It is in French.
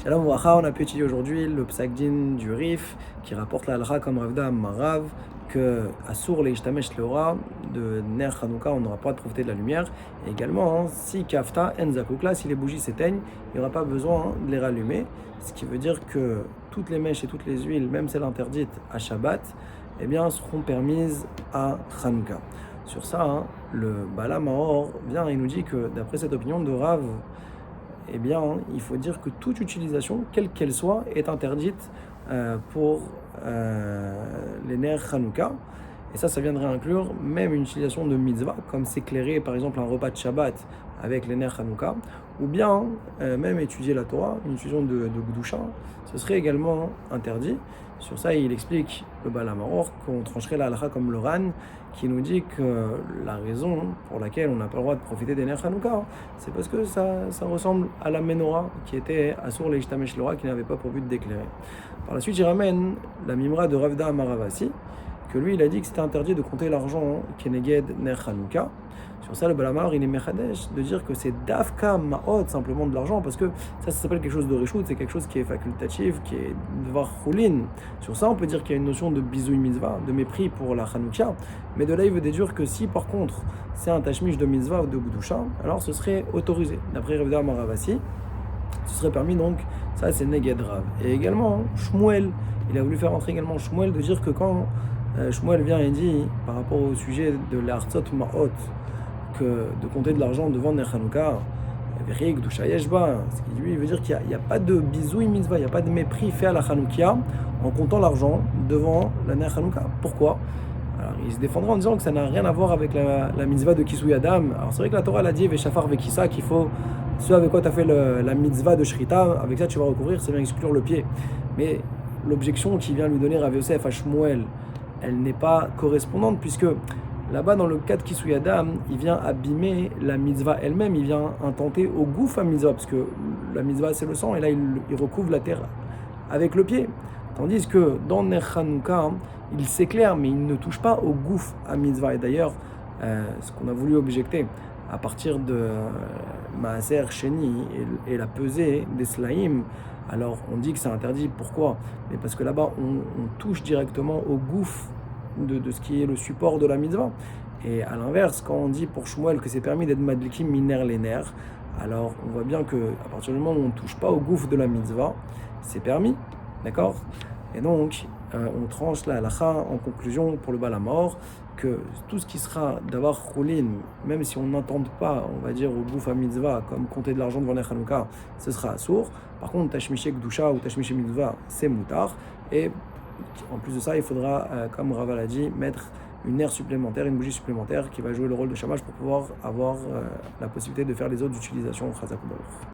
Shalom Vracha, on a pu étudier aujourd'hui le Psaq-Din du Rif qui rapporte la halakha comme Ravda Marav que Assour le Ishtamesh Leora de Ner Hanouka, on n'aura pas de profiter de la lumière. Et également, si Kafta Enzakoukla, si les bougies s'éteignent, il n'y aura pas besoin de les rallumer. Ce qui veut dire que toutes les mèches et toutes les huiles, même celles interdites à Shabbat, eh bien, seront permises à Hanouka. Sur ça, le Bala Maor vient et nous dit que d'après cette opinion de Rav, eh bien, il faut dire que toute utilisation, quelle qu'elle soit, est interdite pour les ner Hanouka. Et ça viendrait inclure même une utilisation de mitzvah, comme s'éclairer par exemple un repas de Shabbat avec les ner Hanouka, ou bien même étudier la Torah, une utilisation de Gdusha, ce serait également interdit. Sur ça, il explique le Bala Maor qu'on trancherait la halakha comme le Ran, qui nous dit que la raison pour laquelle on n'a pas le droit de profiter des ner Hanouka, c'est parce que ça ressemble à la menorah qui était Assour le Ishtamesh Leora, qui n'avait pas pour but d'éclairer. Par la suite, il ramène la mimra de Ravda Maravasi, que lui, il a dit que c'était interdit de compter l'argent Keneged ner Hanouka. Sur ça, le Bala Maor, il est mechadesh de dire que c'est dafka ma'ot, simplement de l'argent, parce que ça s'appelle quelque chose de reshout, c'est quelque chose qui est facultatif, qui est dvar choulin. Sur ça, on peut dire qu'il y a une notion de bisouille mitzvah, de mépris pour la Hanouka, mais de là, il veut déduire que si, par contre, c'est un tashmish de mitzvah ou de gdusha, alors ce serait autorisé. D'après Ravda Maravasi, ce serait permis, donc ça, c'est neged rav. Et également, Shmuel, il a voulu faire entrer également Shmuel, de dire que quand Shmuel vient et dit, par rapport au sujet de l'Artzot Ma'ot, que de compter de l'argent devant Ner Hanouka, Verik, Dusha Yeshba, ce qui lui veut dire qu'il n'y a pas de bisouille mitzvah, il n'y a pas de mépris fait à la Hanoukia en comptant l'argent devant la Ner Hanouka. Pourquoi? Alors, il se défendra en disant que ça n'a rien à voir avec la mitzvah de Kisui Adam. Alors c'est vrai que la Torah elle a dit Veshafar Vekisa qu'il faut, ce avec quoi tu as fait la mitzvah de Shrita, avec ça tu vas recouvrir, c'est bien exclure le pied. Mais l'objection qui vient lui donner Rav Yosef à Shmuel, elle n'est pas correspondante, puisque là-bas, dans le cas de Kisui Adam, il vient abîmer la mitzvah elle-même, il vient intenter au gouffre à mitzvah, parce que la mitzvah c'est le sang, et là il recouvre la terre avec le pied. Tandis que dans Ner Hanouka, il s'éclaire, mais il ne touche pas au gouffre à mitzvah. Et d'ailleurs, ce qu'on a voulu objecter à partir de Maaser Sheni et la pesée des Slaïm, alors on dit que c'est interdit. Pourquoi? Mais parce que là-bas, on touche directement au gouffre de ce qui est le support de la mitzvah. Et à l'inverse, quand on dit pour Shmuel que c'est permis d'être madlikim miner les nerfs, alors on voit bien que à partir du moment où on ne touche pas au gouffre de la mitzvah, c'est permis, d'accord? Et donc, on tranche la halakha en conclusion pour le Bala Maor que tout ce qui sera d'avoir choulin, même si on n'entende pas, on va dire, au gouffre à mitzvah, comme compter de l'argent devant Ner Hanouka, ce sera assour. Par contre, tashmiché gdusha ou tashmiché mitzvah, c'est moutar. Et en plus de ça, il faudra, comme Raval a dit, mettre une aire supplémentaire, une bougie supplémentaire qui va jouer le rôle de chamage pour pouvoir avoir la possibilité de faire les autres utilisations.